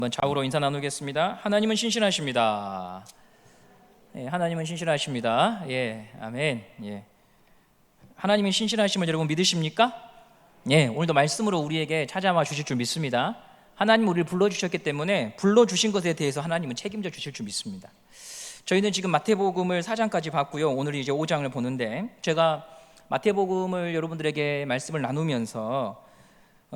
한번 좌우로 인사 나누겠습니다. 하나님은 신실하십니다. 하나님은 신실하십니다. 아멘. 하나님은 신실하심을 여러분 믿으십니까? 오늘도 말씀으로 우리에게 찾아와 주실 줄 믿습니다. 하나님 우리를 불러주셨기 때문에 불러주신 것에 대해서 하나님은 책임져 주실 줄 믿습니다. 저희는 지금 마태복음을 4장까지 봤고요. 오늘 이제 5장을 보는데, 제가 마태복음을 여러분들에게 말씀을 나누면서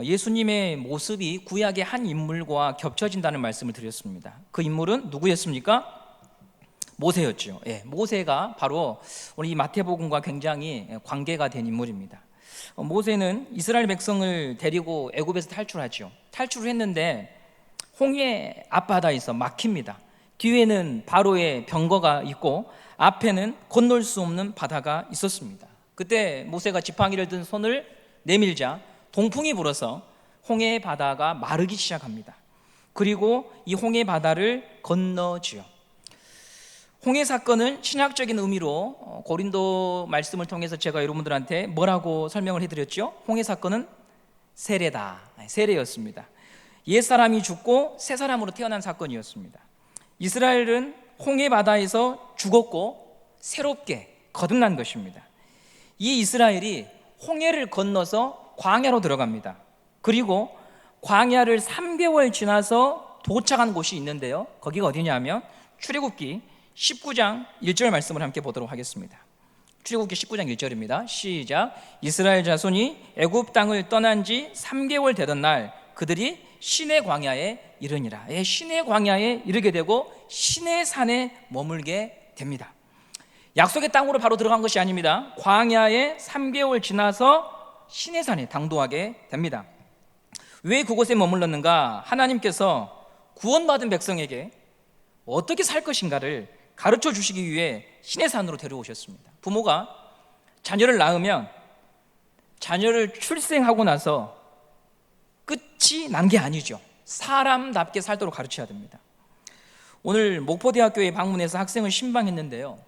예수님의 모습이 구약의 한 인물과 겹쳐진다는 말씀을 드렸습니다. 그 인물은 누구였습니까? 모세였죠. 모세가 바로 오늘 이 마태복음과 굉장히 관계가 된 인물입니다. 모세는 이스라엘 백성을 데리고 애굽에서 탈출하죠. 탈출을 했는데 홍해 앞바다에서 막힙니다. 뒤에는 바로의 병거가 있고 앞에는 건널 수 없는 바다가 있었습니다. 그때 모세가 지팡이를 든 손을 내밀자 동풍이 불어서 홍해 바다가 마르기 시작합니다. 그리고 이 홍해 바다를 건너지요. 홍해 사건은 신학적인 의미로 고린도 말씀을 통해서 제가 여러분들한테 뭐라고 설명을 해드렸죠? 홍해 사건은 세례다, 세례였습니다. 옛사람이 죽고 새 사람으로 태어난 사건이었습니다. 이스라엘은 홍해 바다에서 죽었고 새롭게 거듭난 것입니다. 이 이스라엘이 홍해를 건너서 광야로 들어갑니다. 그리고 광야를 3개월 지나서 도착한 곳이 있는데요, 거기가 어디냐면 출애굽기 19장 1절 말씀을 함께 보도록 하겠습니다. 출애굽기 19장 1절입니다. 시작. 이스라엘 자손이 애굽 땅을 떠난 지 3개월 되던 날 그들이 시내 광야에 이르니라. 시내 광야에 이르게 되고 시내 산에 머물게 됩니다. 약속의 땅으로 바로 들어간 것이 아닙니다. 광야에 3개월 지나서 시내산에 당도하게 됩니다. 왜 그곳에 머물렀는가? 하나님께서 구원받은 백성에게 어떻게 살 것인가를 가르쳐 주시기 위해 시내산으로 데려오셨습니다. 부모가 자녀를 낳으면 자녀를 출생하고 나서 끝이 난 게 아니죠. 사람답게 살도록 가르쳐야 됩니다. 오늘 목포대학교에 방문해서 학생을 신방했는데요,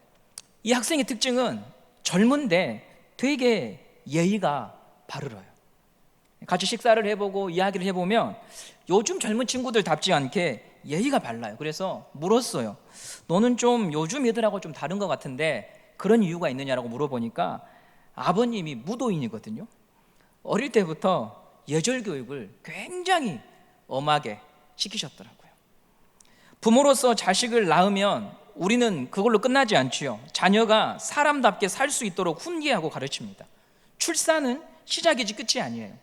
이 학생의 특징은 젊은데 되게 예의가 바르러요. 같이 식사를 해보고 이야기를 해보면 요즘 젊은 친구들답지 않게 예의가 발라요. 그래서 물었어요. 너는 좀 요즘 애들하고 좀 다른 것 같은데 그런 이유가 있느냐라고 물어보니까 아버님이 무도인이거든요. 어릴 때부터 예절 교육을 굉장히 엄하게 시키셨더라고요. 부모로서 자식을 낳으면 우리는 그걸로 끝나지 않지요. 자녀가 사람답게 살 수 있도록 훈계하고 가르칩니다. 출산은 시작이지 끝이 아니에요.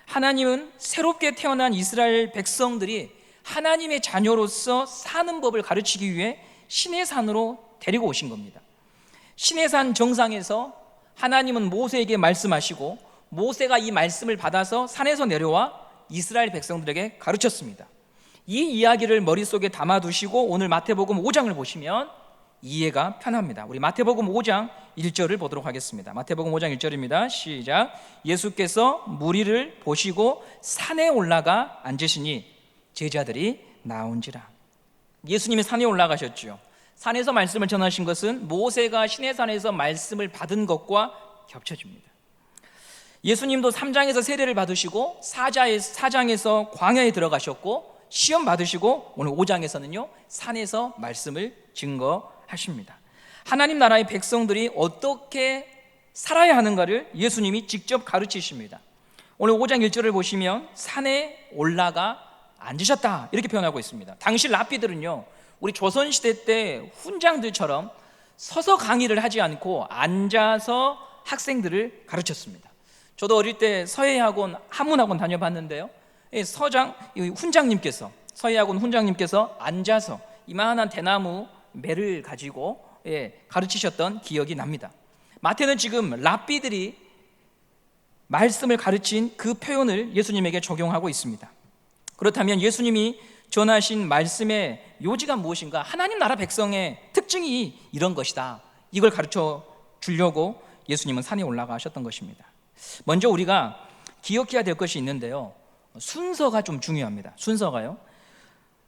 하나님은 새롭게 태어난 이스라엘 백성들이 하나님의 자녀로서 사는 법을 가르치기 위해 시내산으로 데리고 오신 겁니다. 시내산 정상에서 하나님은 모세에게 말씀하시고 모세가 이 말씀을 받아서 산에서 내려와 이스라엘 백성들에게 가르쳤습니다. 이 이야기를 머릿속에 담아두시고 오늘 마태복음 5장을 보시면 이해가 편합니다. 우리 마태복음 5장 1절을 보도록 하겠습니다. 마태복음 5장 1절입니다. 시작. 예수께서 무리를 보시고 산에 올라가 앉으시니 제자들이 나온지라. 예수님이 산에 올라가셨죠. 산에서 말씀을 전하신 것은 모세가 시내산에서 말씀을 받은 것과 겹쳐집니다. 예수님도 3장에서 세례를 받으시고 4장에서 광야에 들어가셨고 시험 받으시고 오늘 5장에서는요 산에서 말씀을 증거하십니다. 하나님 나라의 백성들이 어떻게 살아야 하는가를 예수님이 직접 가르치십니다. 오늘 5장 1절을 보시면 산에 올라가 앉으셨다 이렇게 표현하고 있습니다. 당시 랍비들은요 우리 조선시대 때 훈장들처럼 서서 강의를 하지 않고 앉아서 학생들을 가르쳤습니다. 저도 어릴 때 서예학원, 한문학원 다녀봤는데요, 서예학원 훈장님께서 앉아서 이만한 대나무 매를 가지고 가르치셨던 기억이 납니다. 마태는 지금 랍비들이 말씀을 가르친 그 표현을 예수님에게 적용하고 있습니다. 그렇다면 예수님이 전하신 말씀의 요지가 무엇인가? 하나님 나라 백성의 특징이 이런 것이다, 이걸 가르쳐 주려고 예수님은 산에 올라가셨던 것입니다. 먼저 우리가 기억해야 될 것이 있는데요, 순서가 좀 중요합니다. 순서가요,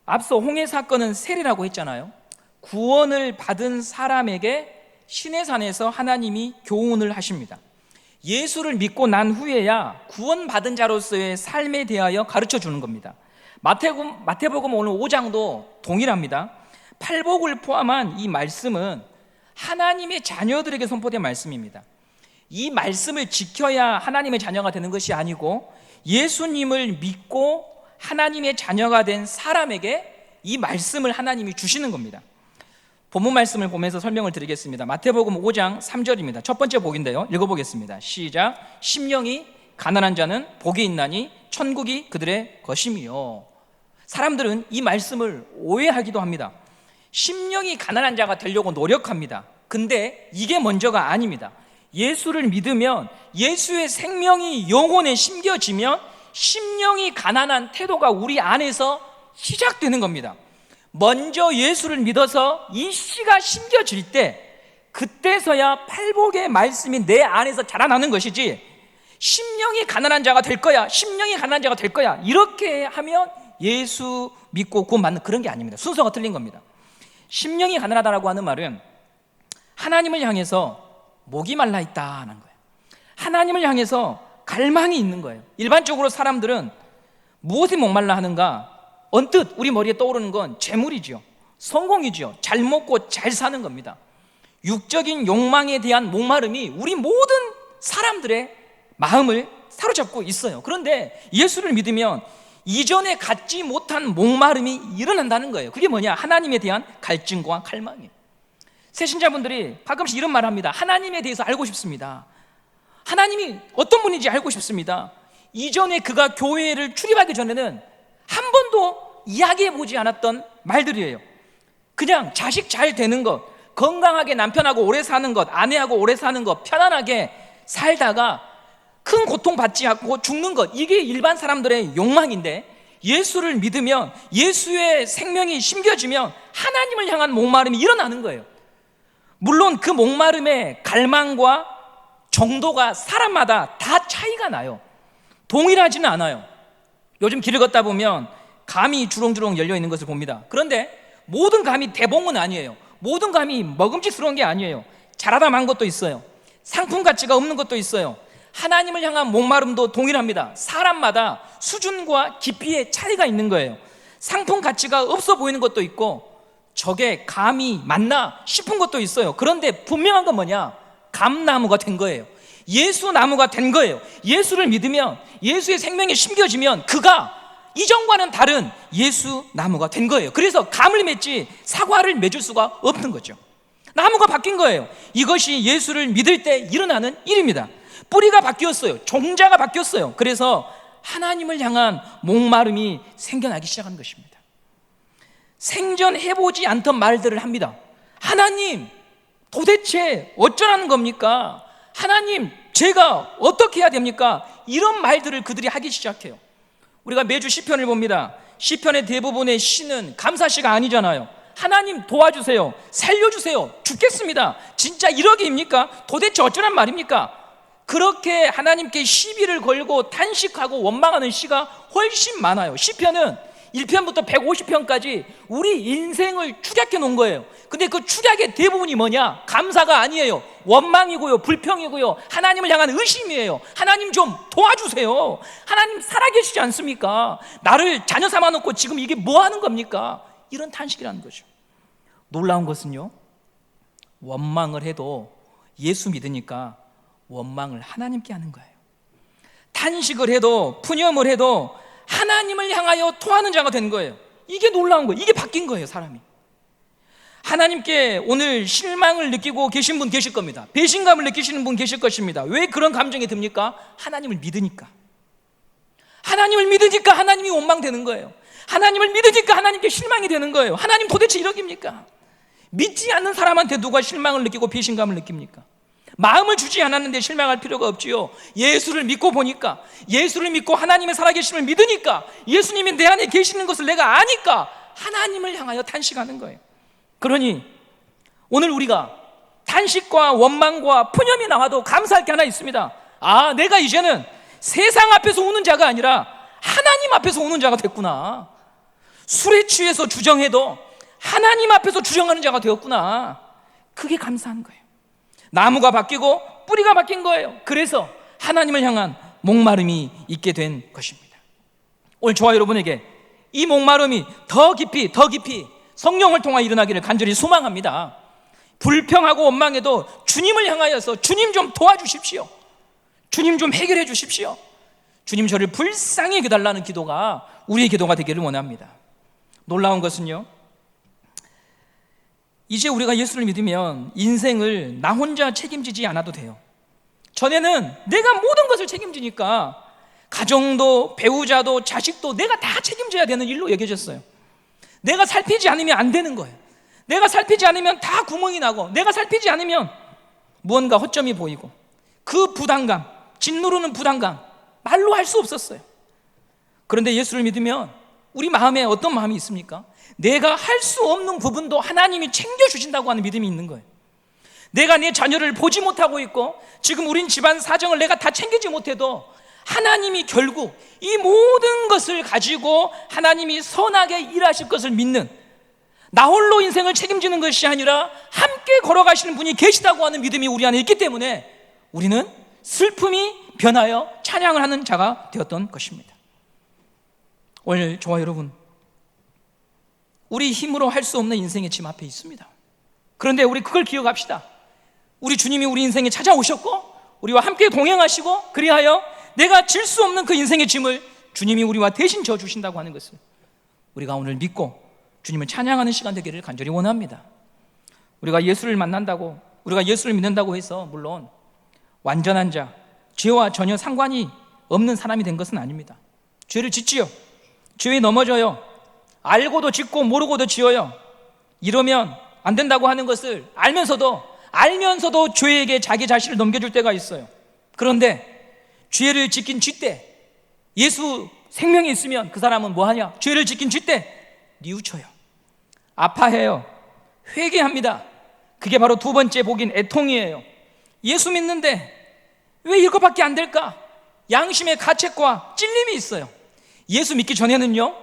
앞서 홍해 사건은 세례라고 했잖아요. 구원을 받은 사람에게 시내산에서 하나님이 교훈을 하십니다. 예수를 믿고 난 후에야 구원받은 자로서의 삶에 대하여 가르쳐 주는 겁니다. 마태복음 오늘 5장도 동일합니다. 팔복을 포함한 이 말씀은 하나님의 자녀들에게 선포된 말씀입니다. 이 말씀을 지켜야 하나님의 자녀가 되는 것이 아니고 예수님을 믿고 하나님의 자녀가 된 사람에게 이 말씀을 하나님이 주시는 겁니다. 본문 말씀을 보면서 설명을 드리겠습니다. 마태복음 5장 3절입니다. 첫 번째 복인데요, 읽어보겠습니다. 시작. 심령이 가난한 자는 복이 있나니 천국이 그들의 것이며. 사람들은 이 말씀을 오해하기도 합니다. 심령이 가난한 자가 되려고 노력합니다. 근데 이게 먼저가 아닙니다. 예수를 믿으면 예수의 생명이 영혼에 심겨지면 심령이 가난한 태도가 우리 안에서 시작되는 겁니다. 먼저 예수를 믿어서 이 씨가 심겨질 때 그때서야 팔복의 말씀이 내 안에서 자라나는 것이지, 심령이 가난한 자가 될 거야, 심령이 가난한 자가 될 거야, 이렇게 하면 예수 믿고 구원 받는 그런 게 아닙니다. 순서가 틀린 겁니다. 심령이 가난하다라고 하는 말은 하나님을 향해서 목이 말라 있다는 거예요. 하나님을 향해서 갈망이 있는 거예요. 일반적으로 사람들은 무엇에 목말라 하는가? 언뜻 우리 머리에 떠오르는 건 재물이죠, 성공이죠, 잘 먹고 잘 사는 겁니다. 육적인 욕망에 대한 목마름이 우리 모든 사람들의 마음을 사로잡고 있어요. 그런데 예수를 믿으면 이전에 갖지 못한 목마름이 일어난다는 거예요. 그게 뭐냐? 하나님에 대한 갈증과 갈망이에요. 새신자분들이 가끔씩 이런 말을 합니다. 하나님에 대해서 알고 싶습니다. 하나님이 어떤 분인지 알고 싶습니다. 이전에 그가 교회를 출입하기 전에는 한 번도 이야기해보지 않았던 말들이에요. 그냥 자식 잘 되는 것, 건강하게 남편하고 오래 사는 것, 아내하고 오래 사는 것, 편안하게 살다가 큰 고통 받지 않고 죽는 것, 이게 일반 사람들의 욕망인데, 예수를 믿으면 예수의 생명이 심겨지면 하나님을 향한 목마름이 일어나는 거예요. 물론 그 목마름의 갈망과 정도가 사람마다 다 차이가 나요. 동일하지는 않아요. 요즘 길을 걷다 보면 감이 주렁주렁 열려 있는 것을 봅니다. 그런데 모든 감이 대봉은 아니에요. 모든 감이 먹음직스러운 게 아니에요. 자라다 만 것도 있어요. 상품 가치가 없는 것도 있어요. 하나님을 향한 목마름도 동일합니다. 사람마다 수준과 깊이의 차이가 있는 거예요. 상품 가치가 없어 보이는 것도 있고 저게 감이 맞나 싶은 것도 있어요. 그런데 분명한 건 뭐냐? 감나무가 된 거예요. 예수 나무가 된 거예요. 예수를 믿으면, 예수의 생명이 심겨지면 그가 이전과는 다른 예수 나무가 된 거예요. 그래서 감을 맺지 사과를 맺을 수가 없는 거죠. 나무가 바뀐 거예요. 이것이 예수를 믿을 때 일어나는 일입니다. 뿌리가 바뀌었어요. 종자가 바뀌었어요. 그래서 하나님을 향한 목마름이 생겨나기 시작한 것입니다. 생전 해보지 않던 말들을 합니다. 하나님, 도대체 어쩌라는 겁니까? 하나님, 제가 어떻게 해야 됩니까? 이런 말들을 그들이 하기 시작해요. 우리가 매주 시편을 봅니다. 시편의 대부분의 시는 감사시가 아니잖아요. 하나님 도와주세요, 살려주세요, 죽겠습니다, 진짜 1억입니까? 도대체 어쩌란 말입니까? 그렇게 하나님께 시비를 걸고 탄식하고 원망하는 시가 훨씬 많아요. 시편은 1편부터 150편까지 우리 인생을 축약해 놓은 거예요. 근데 그 축약의 대부분이 뭐냐? 감사가 아니에요. 원망이고요, 불평이고요, 하나님을 향한 의심이에요. 하나님 좀 도와주세요. 하나님 살아계시지 않습니까? 나를 자녀 삼아 놓고 지금 이게 뭐 하는 겁니까? 이런 탄식이라는 거죠. 놀라운 것은요, 원망을 해도 예수 믿으니까 원망을 하나님께 하는 거예요. 탄식을 해도 푸념을 해도 하나님을 향하여 토하는 자가 된 거예요. 이게 놀라운 거예요. 이게 바뀐 거예요, 사람이. 하나님께 오늘 실망을 느끼고 계신 분 계실 겁니다. 배신감을 느끼시는 분 계실 것입니다. 왜 그런 감정이 듭니까? 하나님을 믿으니까. 하나님을 믿으니까 하나님이 원망되는 거예요. 하나님을 믿으니까 하나님께 실망이 되는 거예요. 하나님 도대체 1억입니까? 믿지 않는 사람한테 누가 실망을 느끼고 배신감을 느낍니까? 마음을 주지 않았는데 실망할 필요가 없지요. 예수를 믿고 보니까, 예수를 믿고 하나님의 살아계심을 믿으니까, 예수님이 내 안에 계시는 것을 내가 아니까 하나님을 향하여 탄식하는 거예요. 그러니 오늘 우리가 탄식과 원망과 푸념이 나와도 감사할 게 하나 있습니다. 아, 내가 이제는 세상 앞에서 우는 자가 아니라 하나님 앞에서 우는 자가 됐구나. 술에 취해서 주정해도 하나님 앞에서 주정하는 자가 되었구나. 그게 감사한 거예요. 나무가 바뀌고 뿌리가 바뀐 거예요. 그래서 하나님을 향한 목마름이 있게 된 것입니다. 오늘 저와 여러분에게 이 목마름이 더 깊이 성령을 통하여 일어나기를 간절히 소망합니다. 불평하고 원망해도 주님을 향하여서 주님 좀 도와주십시오, 주님 좀 해결해 주십시오, 주님 저를 불쌍히 여겨달라는 기도가 우리의 기도가 되기를 원합니다. 놀라운 것은요, 이제 우리가 예수를 믿으면 인생을 나 혼자 책임지지 않아도 돼요. 전에는 내가 모든 것을 책임지니까 가정도 배우자도 자식도 내가 다 책임져야 되는 일로 여겨졌어요. 내가 살피지 않으면 안 되는 거예요. 내가 살피지 않으면 다 구멍이 나고, 내가 살피지 않으면 무언가 허점이 보이고, 그 부담감, 짓누르는 부담감 말로 할 수 없었어요. 그런데 예수를 믿으면 우리 마음에 어떤 마음이 있습니까? 내가 할 수 없는 부분도 하나님이 챙겨주신다고 하는 믿음이 있는 거예요. 내가 내 자녀를 보지 못하고 있고, 지금 우린 집안 사정을 내가 다 챙기지 못해도 하나님이 결국 이 모든 것을 가지고 하나님이 선하게 일하실 것을 믿는, 나 홀로 인생을 책임지는 것이 아니라 함께 걸어가시는 분이 계시다고 하는 믿음이 우리 안에 있기 때문에 우리는 슬픔이 변하여 찬양을 하는 자가 되었던 것입니다. 오늘 저와 여러분, 우리 힘으로 할 수 없는 인생의 짐 앞에 있습니다. 그런데 우리 그걸 기억합시다. 우리 주님이 우리 인생에 찾아오셨고 우리와 함께 동행하시고, 그리하여 내가 질 수 없는 그 인생의 짐을 주님이 우리와 대신 져주신다고 하는 것을 우리가 오늘 믿고 주님을 찬양하는 시간 되기를 간절히 원합니다. 우리가 예수를 만난다고, 우리가 예수를 믿는다고 해서 물론 완전한 자, 죄와 전혀 상관이 없는 사람이 된 것은 아닙니다. 죄를 짓지요, 죄에 넘어져요, 알고도 짓고 모르고도 지어요. 이러면 안 된다고 하는 것을 알면서도 죄에게 자기 자신을 넘겨줄 때가 있어요. 그런데 죄를 짓긴 쥐때, 예수 생명이 있으면 그 사람은 뭐하냐? 죄를 짓긴 쥐때 뉘우쳐요, 아파해요, 회개합니다. 그게 바로 두 번째 복인 애통이에요. 예수 믿는데 왜 이것밖에 안 될까? 양심의 가책과 찔림이 있어요. 예수 믿기 전에는요,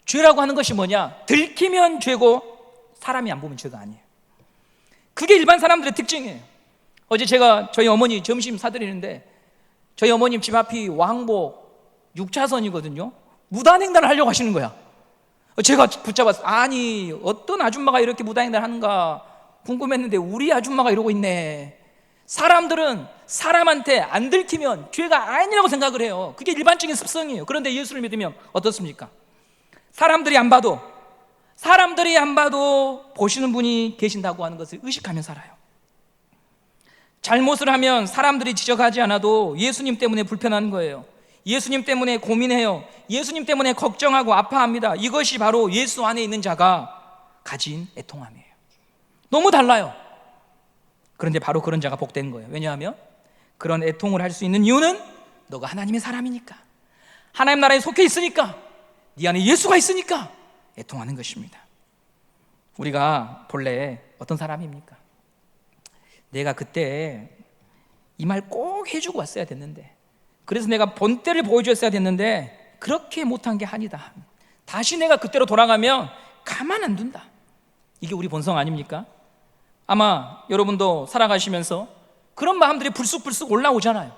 죄라고 하는 것이 뭐냐? 들키면 죄고 사람이 안 보면 죄가 아니에요. 그게 일반 사람들의 특징이에요. 어제 제가 저희 어머니 점심 사드리는데, 저희 어머님 집 앞이 왕복 6차선이거든요 무단횡단을 하려고 하시는 거야. 제가 붙잡았어. 아니, 어떤 아줌마가 이렇게 무단횡단을 하는가 궁금했는데 우리 아줌마가 이러고 있네. 사람들은 사람한테 안 들키면 죄가 아니라고 생각을 해요. 그게 일반적인 습성이에요. 그런데 예수를 믿으면 어떻습니까? 사람들이 안 봐도 보시는 분이 계신다고 하는 것을 의식하며 살아요. 잘못을 하면 사람들이 지적하지 않아도 예수님 때문에 불편한 거예요. 예수님 때문에 고민해요. 예수님 때문에 걱정하고 아파합니다. 이것이 바로 예수 안에 있는 자가 가진 애통함이에요. 너무 달라요. 그런데 바로 그런 자가 복된 거예요. 왜냐하면 그런 애통을 할 수 있는 이유는 너가 하나님의 사람이니까, 하나님 나라에 속해 있으니까, 네 안에 예수가 있으니까 애통하는 것입니다. 우리가 본래 어떤 사람입니까? 내가 그때 이 말 꼭 해주고 왔어야 됐는데, 그래서 내가 본때를 보여줬어야 됐는데 그렇게 못한 게 한이다. 다시 내가 그때로 돌아가면 가만 안 둔다. 이게 우리 본성 아닙니까? 아마 여러분도 살아가시면서 그런 마음들이 불쑥불쑥 올라오잖아요.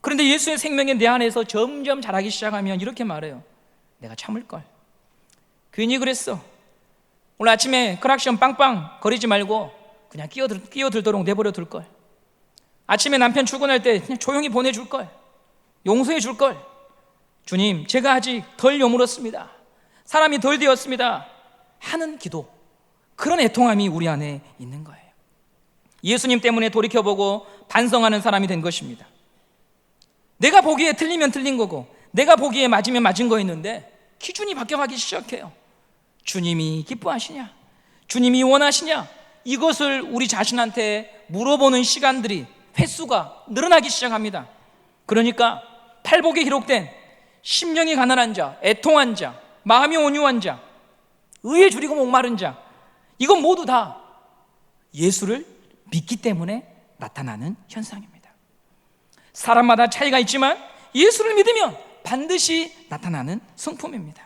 그런데 예수의 생명이 내 안에서 점점 자라기 시작하면 이렇게 말해요. 내가 참을걸, 괜히 그랬어. 오늘 아침에 크락션 빵빵 거리지 말고 그냥 끼어들도록 내버려 둘걸. 아침에 남편 출근할 때 그냥 조용히 보내줄걸, 용서해 줄걸. 주님, 제가 아직 덜 여물었습니다, 사람이 덜 되었습니다 하는 기도, 그런 애통함이 우리 안에 있는 거예요. 예수님 때문에 돌이켜보고 반성하는 사람이 된 것입니다. 내가 보기에 틀리면 틀린 거고, 내가 보기에 맞으면 맞은 거였는데 기준이 바뀌어가기 시작해요. 주님이 기뻐하시냐, 주님이 원하시냐, 이것을 우리 자신한테 물어보는 시간들이, 횟수가 늘어나기 시작합니다. 그러니까 팔복에 기록된 심령이 가난한 자, 애통한 자, 마음이 온유한 자, 의에 줄이고 목마른 자, 이건 모두 다 예수를 믿기 때문에 나타나는 현상입니다. 사람마다 차이가 있지만 예수를 믿으면 반드시 나타나는 성품입니다.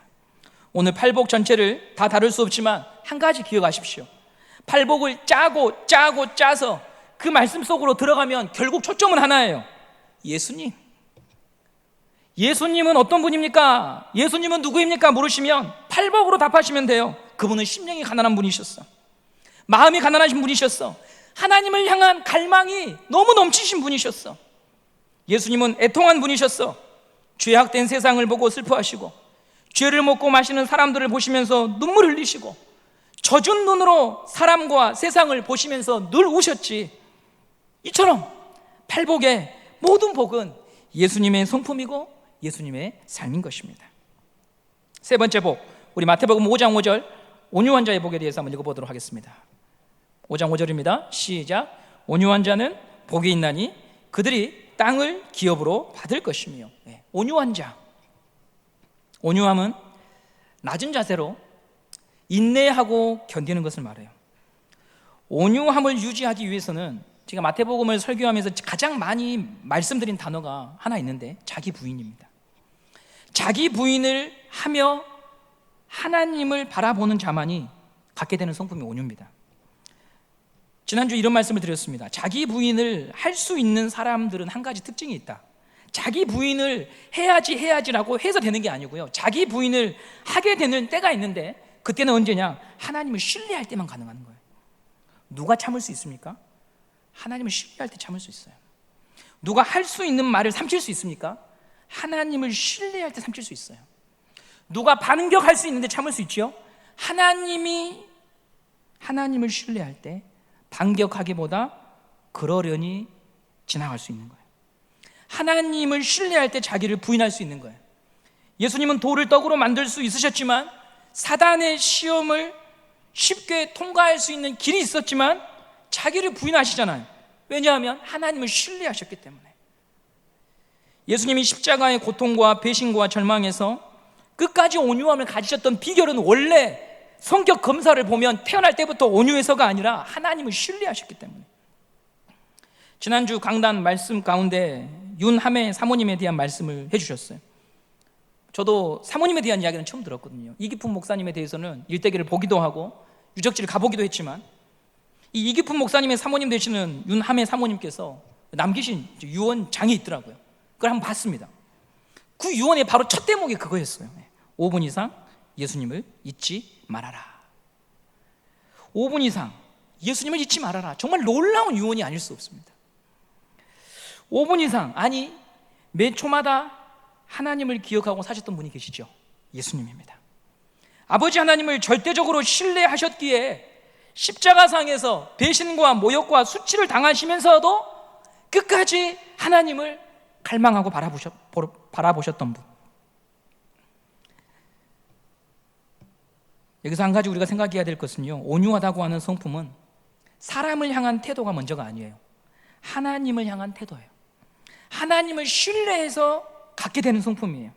오늘 팔복 전체를 다 다룰 수 없지만 한 가지 기억하십시오. 팔복을 짜서 그 말씀 속으로 들어가면 결국 초점은 하나예요. 예수님. 예수님은 어떤 분입니까? 예수님은 누구입니까? 물으시면 팔복으로 답하시면 돼요. 그분은 심령이 가난한 분이셨어. 마음이 가난하신 분이셨어. 하나님을 향한 갈망이 너무 넘치신 분이셨어. 예수님은 애통한 분이셨어. 죄악된 세상을 보고 슬퍼하시고, 죄를 먹고 마시는 사람들을 보시면서 눈물 흘리시고, 젖은 눈으로 사람과 세상을 보시면서 늘 우셨지. 이처럼 팔복의 모든 복은 예수님의 성품이고 예수님의 삶인 것입니다. 세 번째 복, 우리 마태복음 5장 5절 온유한 자의 복에 대해서 한번 읽어보도록 하겠습니다. 5장 5절입니다. 시작. 온유한 자는 복이 있나니 그들이 땅을 기업으로 받을 것이며. 온유한 자, 온유함은 낮은 자세로 인내하고 견디는 것을 말해요. 온유함을 유지하기 위해서는 제가 마태복음을 설교하면서 가장 많이 말씀드린 단어가 하나 있는데 자기 부인입니다. 자기 부인을 하며 하나님을 바라보는 자만이 갖게 되는 성품이 온유입니다. 지난주 이런 말씀을 드렸습니다. 자기 부인을 할 수 있는 사람들은 한 가지 특징이 있다. 자기 부인을 해야지라고 해서 되는 게 아니고요, 자기 부인을 하게 되는 때가 있는데 그때는 언제냐? 하나님을 신뢰할 때만 가능한 거예요. 누가 참을 수 있습니까? 하나님을 신뢰할 때 참을 수 있어요. 누가 할 수 있는 말을 삼킬 수 있습니까? 하나님을 신뢰할 때 삼킬 수 있어요. 누가 반격할 수 있는데 참을 수 있죠? 하나님을 신뢰할 때 반격하기보다 그러려니 지나갈 수 있는 거예요. 하나님을 신뢰할 때 자기를 부인할 수 있는 거예요. 예수님은 돌을 떡으로 만들 수 있으셨지만, 사단의 시험을 쉽게 통과할 수 있는 길이 있었지만 자기를 부인하시잖아요. 왜냐하면 하나님을 신뢰하셨기 때문에. 예수님이 십자가의 고통과 배신과 절망에서 끝까지 온유함을 가지셨던 비결은 원래 성격 검사를 보면 태어날 때부터 온유해서가 아니라 하나님을 신뢰하셨기 때문에. 지난주 강단 말씀 가운데 윤하매 사모님에 대한 말씀을 해주셨어요. 저도 사모님에 대한 이야기는 처음 들었거든요. 이기품 목사님에 대해서는 일대기를 보기도 하고 유적지를 가보기도 했지만, 이 이기품 목사님의 사모님 되시는 윤하매 사모님께서 남기신 유언장이 있더라고요. 그걸 한번 봤습니다. 그 유언의 바로 첫 대목이 그거였어요. 5분 이상 예수님을 잊지 말아라. 5분 이상 예수님을 잊지 말아라. 정말 놀라운 유언이 아닐 수 없습니다. 5분 이상, 아니 매 초마다 하나님을 기억하고 사셨던 분이 계시죠. 예수님입니다. 아버지 하나님을 절대적으로 신뢰하셨기에 십자가상에서 배신과 모욕과 수치를 당하시면서도 끝까지 하나님을 갈망하고 바라보셨던 분. 여기서 한 가지 우리가 생각해야 될 것은요, 온유하다고 하는 성품은 사람을 향한 태도가 먼저가 아니에요. 하나님을 향한 태도예요. 하나님을 신뢰해서 갖게 되는 성품이에요.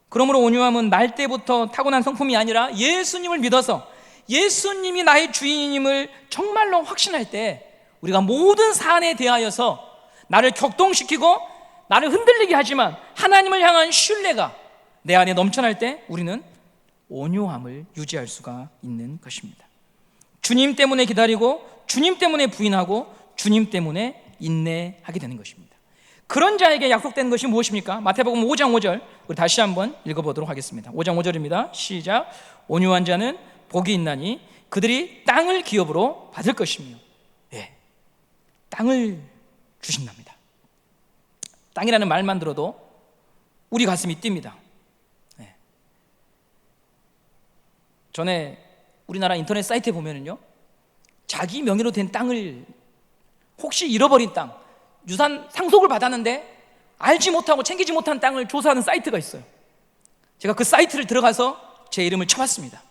그러므로 온유함은 날 때부터 타고난 성품이 아니라 예수님을 믿어서 예수님이 나의 주인임을 정말로 확신할 때 우리가 모든 사안에 대하여서 나를 격동시키고 나를 흔들리게 하지만 하나님을 향한 신뢰가 내 안에 넘쳐날 때 우리는 온유함을 유지할 수가 있는 것입니다. 주님 때문에 기다리고 주님 때문에 부인하고 주님 때문에 인내하게 되는 것입니다. 그런 자에게 약속된 것이 무엇입니까? 마태복음 5장 5절 우리 다시 한번 읽어보도록 하겠습니다. 5장 5절입니다. 시작. 온유한 자는 복이 있나니 그들이 땅을 기업으로 받을 것이며. 땅을 주신답니다. 땅이라는 말만 들어도 우리 가슴이 뜁니다. 전에 우리나라 인터넷 사이트에 보면은요, 자기 명의로 된 땅을 혹시 잃어버린 땅, 유산 상속을 받았는데 알지 못하고 챙기지 못한 땅을 조사하는 사이트가 있어요. 제가 그 사이트를 들어가서 제 이름을 쳐봤습니다.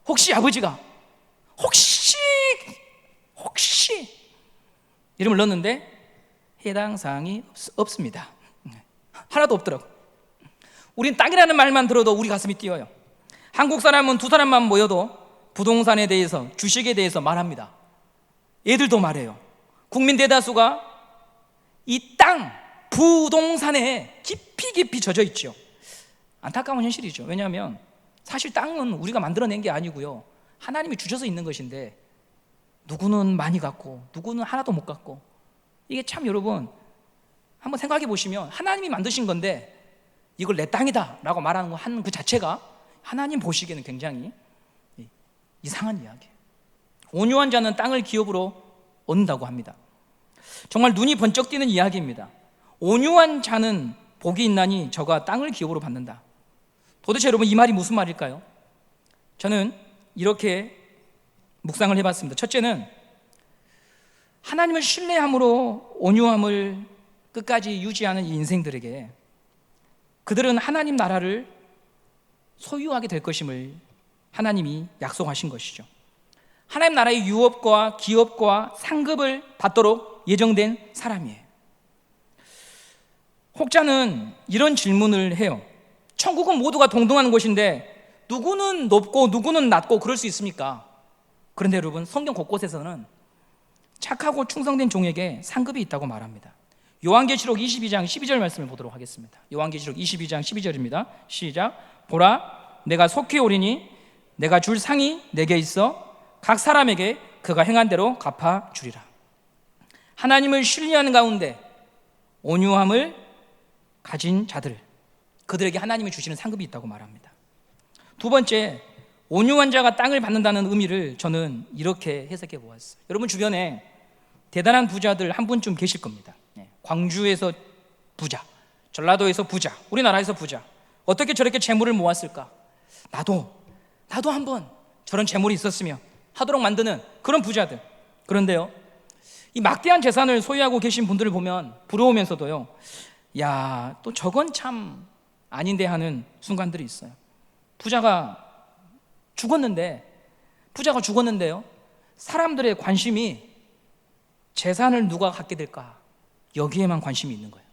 혹시 아버지가 혹시 이름을 넣었는데 해당 사항이 없습니다. 하나도 없더라고요. 우린 땅이라는 말만 들어도 우리 가슴이 뛰어요. 한국 사람은 두 사람만 모여도 부동산에 대해서, 주식에 대해서 말합니다. 애들도 말해요. 국민 대다수가 이 땅, 부동산에 깊이 젖어 있죠. 안타까운 현실이죠. 왜냐하면 사실 땅은 우리가 만들어낸 게 아니고요, 하나님이 주셔서 있는 것인데 누구는 많이 갖고 누구는 하나도 못 갖고, 이게 참 여러분 한번 생각해 보시면 하나님이 만드신 건데 이걸 내 땅이다 라고 말하는 그 자체가 하나님 보시기에는 굉장히 이상한 이야기예요. 온유한 자는 땅을 기업으로 얻는다고 합니다. 정말 눈이 번쩍 띄는 이야기입니다. 온유한 자는 복이 있나니 저가 땅을 기업으로 받는다. 도대체 여러분 이 말이 무슨 말일까요? 저는 이렇게 묵상을 해봤습니다. 첫째는 하나님을 신뢰함으로 온유함을 끝까지 유지하는 이 인생들에게 그들은 하나님 나라를 소유하게 될 것임을 하나님이 약속하신 것이죠. 하나님 나라의 유업과 기업과 상급을 받도록 예정된 사람이에요. 혹자는 이런 질문을 해요. 천국은 모두가 동등한 곳인데 누구는 높고 누구는 낮고 그럴 수 있습니까? 그런데 여러분, 성경 곳곳에서는 착하고 충성된 종에게 상급이 있다고 말합니다. 요한계시록 22장 12절 말씀을 보도록 하겠습니다. 요한계시록 22장 12절입니다. 시작. 보라, 내가 속히 오리니 내가 줄 상이 내게 있어 각 사람에게 그가 행한 대로 갚아주리라. 하나님을 신뢰하는 가운데 온유함을 가진 자들, 그들에게 하나님이 주시는 상급이 있다고 말합니다. 두 번째, 온유한 자가 땅을 받는다는 의미를 저는 이렇게 해석해 보았어요. 여러분 주변에 대단한 부자들 한 분쯤 계실 겁니다. 광주에서 부자, 전라도에서 부자, 우리나라에서 부자. 어떻게 저렇게 재물을 모았을까? 나도 한번 저런 재물이 있었으면 하도록 만드는 그런 부자들. 그런데요, 이 막대한 재산을 소유하고 계신 분들을 보면 부러우면서도요, 야, 또 저건 참 아닌데 하는 순간들이 있어요. 부자가 죽었는데요, 사람들의 관심이 재산을 누가 갖게 될까, 여기에만 관심이 있는 거예요.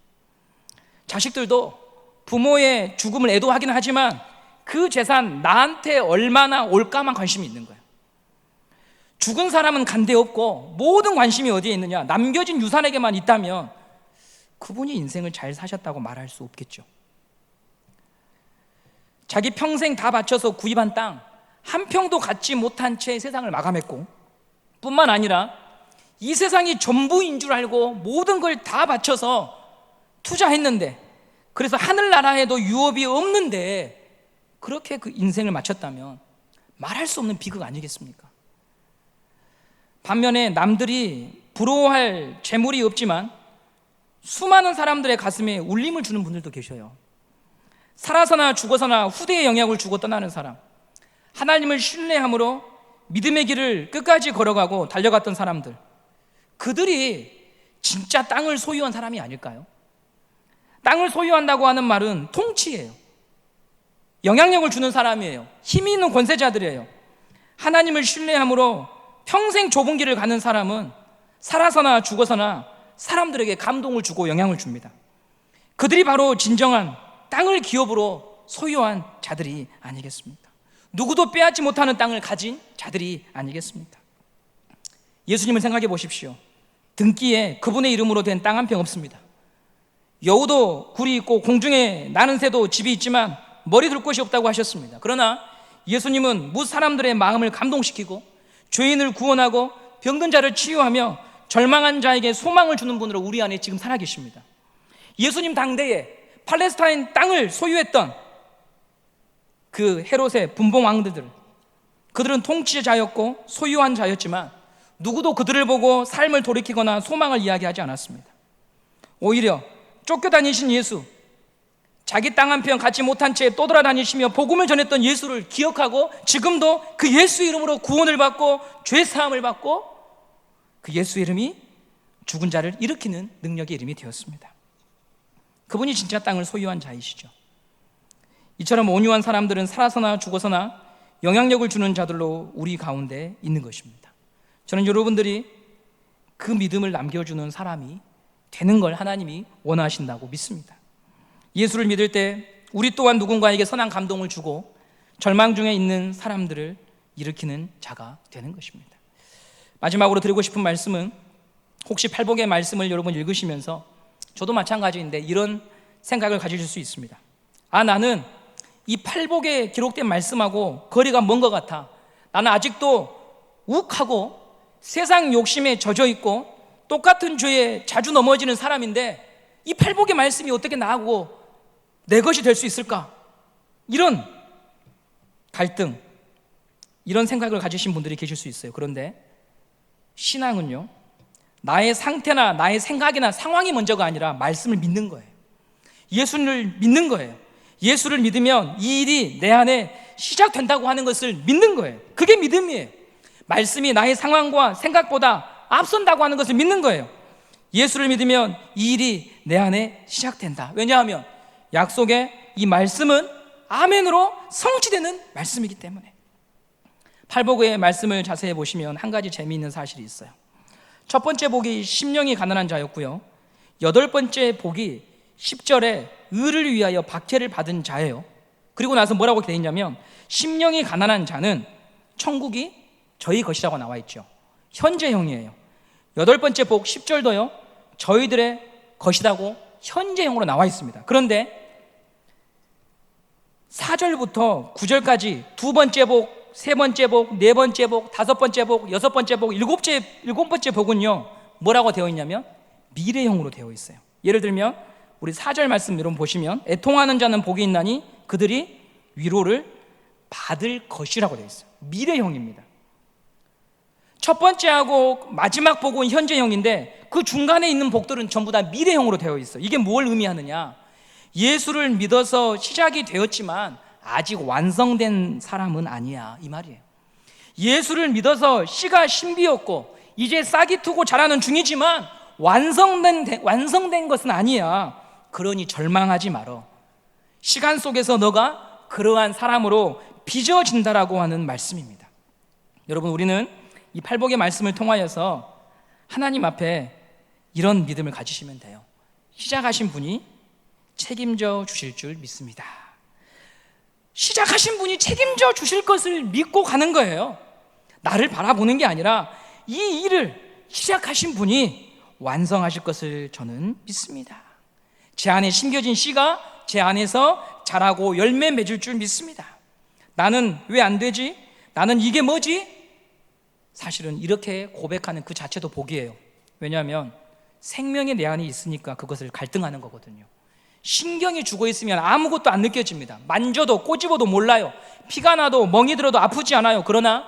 자식들도 부모의 죽음을 애도하긴 하지만 그 재산 나한테 얼마나 올까만 관심이 있는 거예요. 죽은 사람은 간대 없고 모든 관심이 어디에 있느냐, 남겨진 유산에게만 있다면 그분이 인생을 잘 사셨다고 말할 수 없겠죠. 자기 평생 다 바쳐서 구입한 땅 한 평도 갖지 못한 채 세상을 마감했고, 뿐만 아니라 이 세상이 전부인 줄 알고 모든 걸 다 바쳐서 투자했는데, 그래서 하늘나라에도 유업이 없는데 그렇게 그 인생을 마쳤다면 말할 수 없는 비극 아니겠습니까? 반면에 남들이 부러워할 재물이 없지만 수많은 사람들의 가슴에 울림을 주는 분들도 계셔요. 살아서나 죽어서나 후대에 영향을 주고 떠나는 사람, 하나님을 신뢰함으로 믿음의 길을 끝까지 걸어가고 달려갔던 사람들, 그들이 진짜 땅을 소유한 사람이 아닐까요? 땅을 소유한다고 하는 말은 통치예요. 영향력을 주는 사람이에요. 힘이 있는 권세자들이에요. 하나님을 신뢰함으로 평생 좁은 길을 가는 사람은 살아서나 죽어서나 사람들에게 감동을 주고 영향을 줍니다. 그들이 바로 진정한 땅을 기업으로 소유한 자들이 아니겠습니까? 누구도 빼앗지 못하는 땅을 가진 자들이 아니겠습니까? 예수님을 생각해 보십시오. 등기에 그분의 이름으로 된 땅 한 평 없습니다. 여우도 굴이 있고 공중에 나는 새도 집이 있지만 머리 둘 곳이 없다고 하셨습니다. 그러나 예수님은 무 사람들의 마음을 감동시키고 죄인을 구원하고 병든 자를 치유하며 절망한 자에게 소망을 주는 분으로 우리 안에 지금 살아계십니다. 예수님 당대에 팔레스타인 땅을 소유했던 그 헤롯의 분봉 왕들, 그들은 통치자였고 소유한 자였지만 누구도 그들을 보고 삶을 돌이키거나 소망을 이야기하지 않았습니다. 오히려 쫓겨다니신 예수, 자기 땅 한 평 갖지 못한 채 떠돌아다니시며 복음을 전했던 예수를 기억하고 지금도 그 예수 이름으로 구원을 받고 죄사함을 받고 그 예수 이름이 죽은 자를 일으키는 능력의 이름이 되었습니다. 그분이 진짜 땅을 소유한 자이시죠. 이처럼 온유한 사람들은 살아서나 죽어서나 영향력을 주는 자들로 우리 가운데 있는 것입니다. 저는 여러분들이 그 믿음을 남겨주는 사람이 되는 걸 하나님이 원하신다고 믿습니다. 예수를 믿을 때 우리 또한 누군가에게 선한 감동을 주고 절망 중에 있는 사람들을 일으키는 자가 되는 것입니다. 마지막으로 드리고 싶은 말씀은, 혹시 팔복의 말씀을 여러분 읽으시면서 저도 마찬가지인데 이런 생각을 가지실 수 있습니다. 나는 이 팔복에 기록된 말씀하고 거리가 먼 것 같아. 나는 아직도 욱하고 세상 욕심에 젖어 있고 똑같은 죄에 자주 넘어지는 사람인데 이 팔복의 말씀이 어떻게 나하고 내 것이 될 수 있을까? 이런 갈등, 이런 생각을 가지신 분들이 계실 수 있어요. 그런데 신앙은요, 나의 상태나 나의 생각이나 상황이 먼저가 아니라 말씀을 믿는 거예요. 예수를 믿는 거예요. 예수를 믿으면 이 일이 내 안에 시작된다고 하는 것을 믿는 거예요. 그게 믿음이에요. 말씀이 나의 상황과 생각보다 앞선다고 하는 것을 믿는 거예요. 예수를 믿으면 이 일이 내 안에 시작된다. 왜냐하면 약속의 이 말씀은 아멘으로 성취되는 말씀이기 때문에. 팔복의 말씀을 자세히 보시면 한 가지 재미있는 사실이 있어요. 첫 번째 복이 심령이 가난한 자였고요, 8번째 복이 10절에 의를 위하여 박해를 받은 자예요. 그리고 나서 뭐라고 되어 있냐면 심령이 가난한 자는 천국이 저희 것이라고 나와 있죠. 현재형이에요. 8번째 복 10절도요 저희들의 것이라고 현재형으로 나와 있습니다. 그런데 4절부터 9절까지 두 번째 복, 세 번째 복, 네 번째 복, 다섯 번째 복, 여섯 번째 복, 일곱 번째 복은요 뭐라고 되어 있냐면 미래형으로 되어 있어요. 예를 들면 우리 4절 말씀 여러분 보시면 애통하는 자는 복이 있나니 그들이 위로를 받을 것이라고 되어 있어요. 미래형입니다. 첫 번째하고 마지막 복은 현재형인데 그 중간에 있는 복들은 전부 다 미래형으로 되어 있어요. 이게 뭘 의미하느냐, 예수를 믿어서 시작이 되었지만 아직 완성된 사람은 아니야, 이 말이에요. 예수를 믿어서 씨가 신비었고 이제 싹이 트고 자라는 중이지만 완성된 것은 아니야. 그러니 절망하지 말어. 시간 속에서 너가 그러한 사람으로 빚어진다라고 하는 말씀입니다. 여러분, 우리는 이 팔복의 말씀을 통하여서 하나님 앞에 이런 믿음을 가지시면 돼요. 시작하신 분이 책임져 주실 줄 믿습니다. 시작하신 분이 책임져 주실 것을 믿고 가는 거예요. 나를 바라보는 게 아니라 이 일을 시작하신 분이 완성하실 것을 저는 믿습니다. 제 안에 심겨진 씨가 제 안에서 자라고 열매 맺을 줄 믿습니다. 나는 왜 안 되지? 나는 이게 뭐지? 사실은 이렇게 고백하는 그 자체도 복이에요. 왜냐하면 생명이 내 안에 있으니까 그것을 갈등하는 거거든요. 신경이 죽어 있으면 아무것도 안 느껴집니다. 만져도 꼬집어도 몰라요. 피가 나도 멍이 들어도 아프지 않아요. 그러나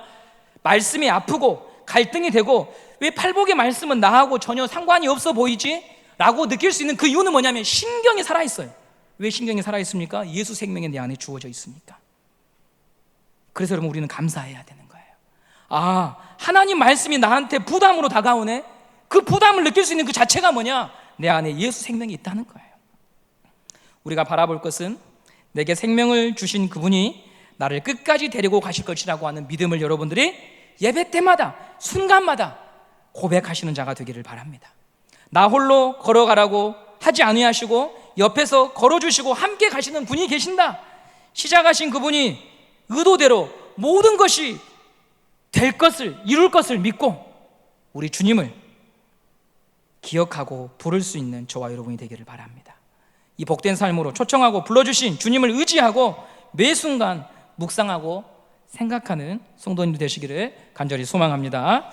말씀이 아프고 갈등이 되고 왜 팔복의 말씀은 나하고 전혀 상관이 없어 보이지? 라고 느낄 수 있는 그 이유는 뭐냐면 신경이 살아있어요. 왜 신경이 살아있습니까? 예수 생명이 내 안에 주어져 있으니까. 그래서 여러분, 우리는 감사해야 되는 거예요. 아, 하나님 말씀이 나한테 부담으로 다가오네. 그 부담을 느낄 수 있는 그 자체가 뭐냐? 내 안에 예수 생명이 있다는 거예요. 우리가 바라볼 것은 내게 생명을 주신 그분이 나를 끝까지 데리고 가실 것이라고 하는 믿음을 여러분들이 예배 때마다 순간마다 고백하시는 자가 되기를 바랍니다. 나 홀로 걸어가라고 하지 아니하시고 옆에서 걸어주시고 함께 가시는 분이 계신다. 시작하신 그분이 의도대로 모든 것이 될 것을, 이룰 것을 믿고 우리 주님을 기억하고 부를 수 있는 저와 여러분이 되기를 바랍니다. 이 복된 삶으로 초청하고 불러주신 주님을 의지하고 매 순간 묵상하고 생각하는 성도님들 되시기를 간절히 소망합니다.